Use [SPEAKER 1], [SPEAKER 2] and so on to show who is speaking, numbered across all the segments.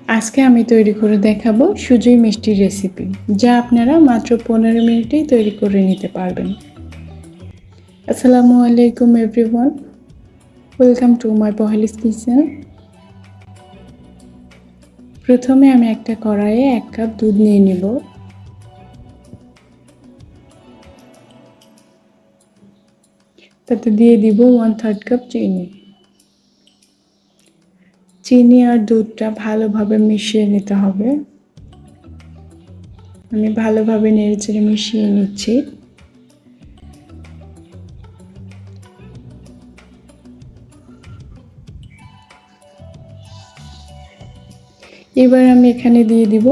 [SPEAKER 1] আজকে আমি তৈরি করে দেখাবো সুজি মিষ্টির রেসিপি, যা আপনারা মাত্র 15 মিনিটেই তৈরি করে নিতে পারবেন। আসসালামু আলাইকুম এভরিওয়ান, ওয়েলকাম টু মাই পহেলিস কিচেন। প্রথমে আমি একটা কড়াইয়ে 1 কাপ দুধ নিয়ে নিব। তাতে দিয়ে দিব 1/3 কাপ চিনি। চিনি আর দুধটা ভালোভাবে মিশিয়ে নিতে হবে। আমি ভালোভাবে নেড়েচেড়ে মিশিয়ে নিচ্ছি। এবার আমি এখানে দিয়ে দিব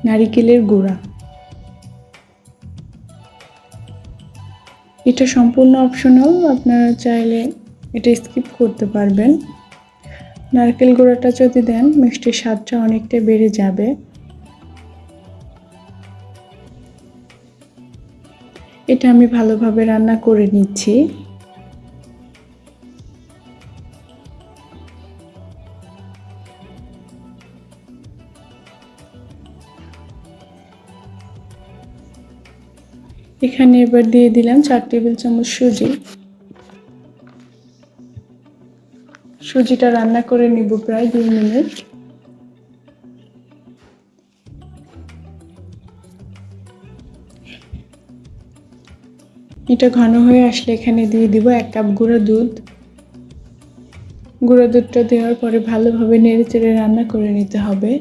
[SPEAKER 1] নারকেলের গুঁড়া। এটা সম্পূর্ণ অপশনাল, আপনারা চাইলে এটা স্কিপ করতে পারবেন। নারকেল গুঁড়াটা যদি দেন মিষ্টির স্বাদটা অনেকটা বেড়ে যাবে। এটা আমি ভালোভাবে রান্না করে নিচ্ছি। এখানে এবার দিয়ে দিলাম 4 টেবিল চামচ সুজি। সুজিটা রান্না করে নিব প্রায় 2 মিনিট। এটা ঘন হয়ে আসলে এখানে দিয়ে দিব 1 কাপ গুঁড়া দুধ। গুঁড়া দুধটা দেওয়ার পরে ভালোভাবে নেড়েচেড়ে রান্না করে নিতে হবে।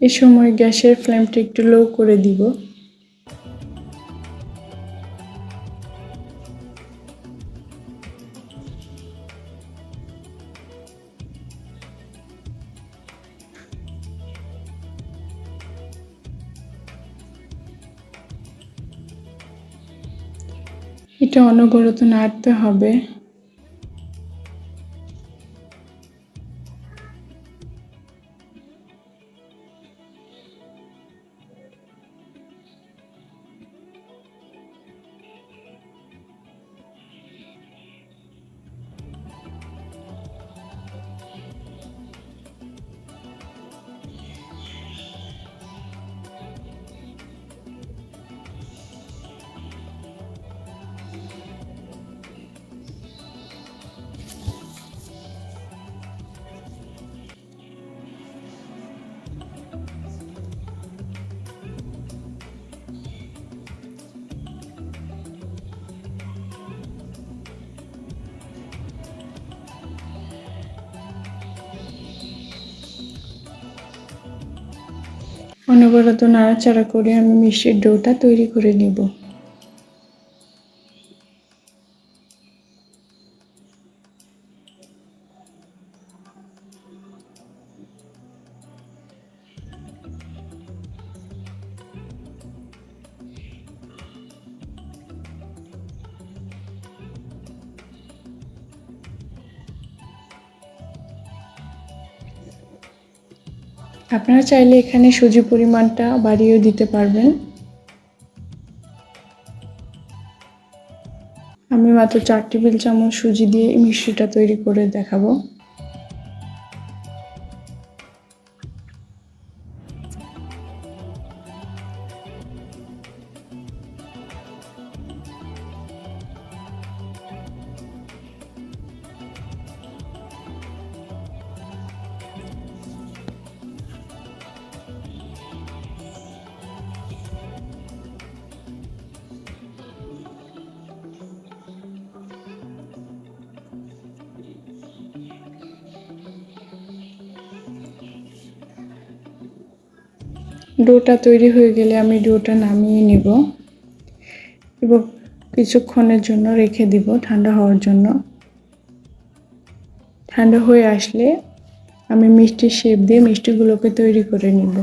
[SPEAKER 1] এই সময় গ্যাসের ফ্লেমটা একটু লো করে দিব। এটা অনবরত নাড়তে হবে। অনবরত নাড়াচাড়া করে আমি মিষ্টির ডোটা তৈরি করে নিব। আপনারা চাইলে এখানে সুজি পরিমাণটা বাড়িয়েও দিতে পারবেন। আমি মাত্র 4 টেবিল চামচ সুজি দিয়ে মিষ্টিটা তৈরি করে দেখাবো। ডোটা তৈরি হয়ে গেলে আমি ডোটা নামিয়ে নিব এবং কিছুক্ষণের জন্য রেখে দিব ঠান্ডা হওয়ার জন্য। ঠান্ডা হয়ে আসলে আমি মিষ্টির শেপ দিয়ে মিষ্টিগুলোকে তৈরি করে নিব।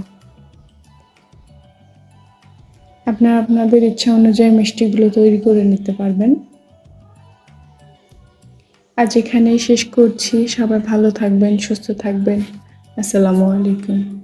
[SPEAKER 1] আপনারা আপনাদের ইচ্ছা অনুযায়ী মিষ্টিগুলো তৈরি করে নিতে পারবেন। আজ এখানেই শেষ করছি। সবাই ভালো থাকবেন, সুস্থ থাকবেন। আসসালামু আলাইকুম।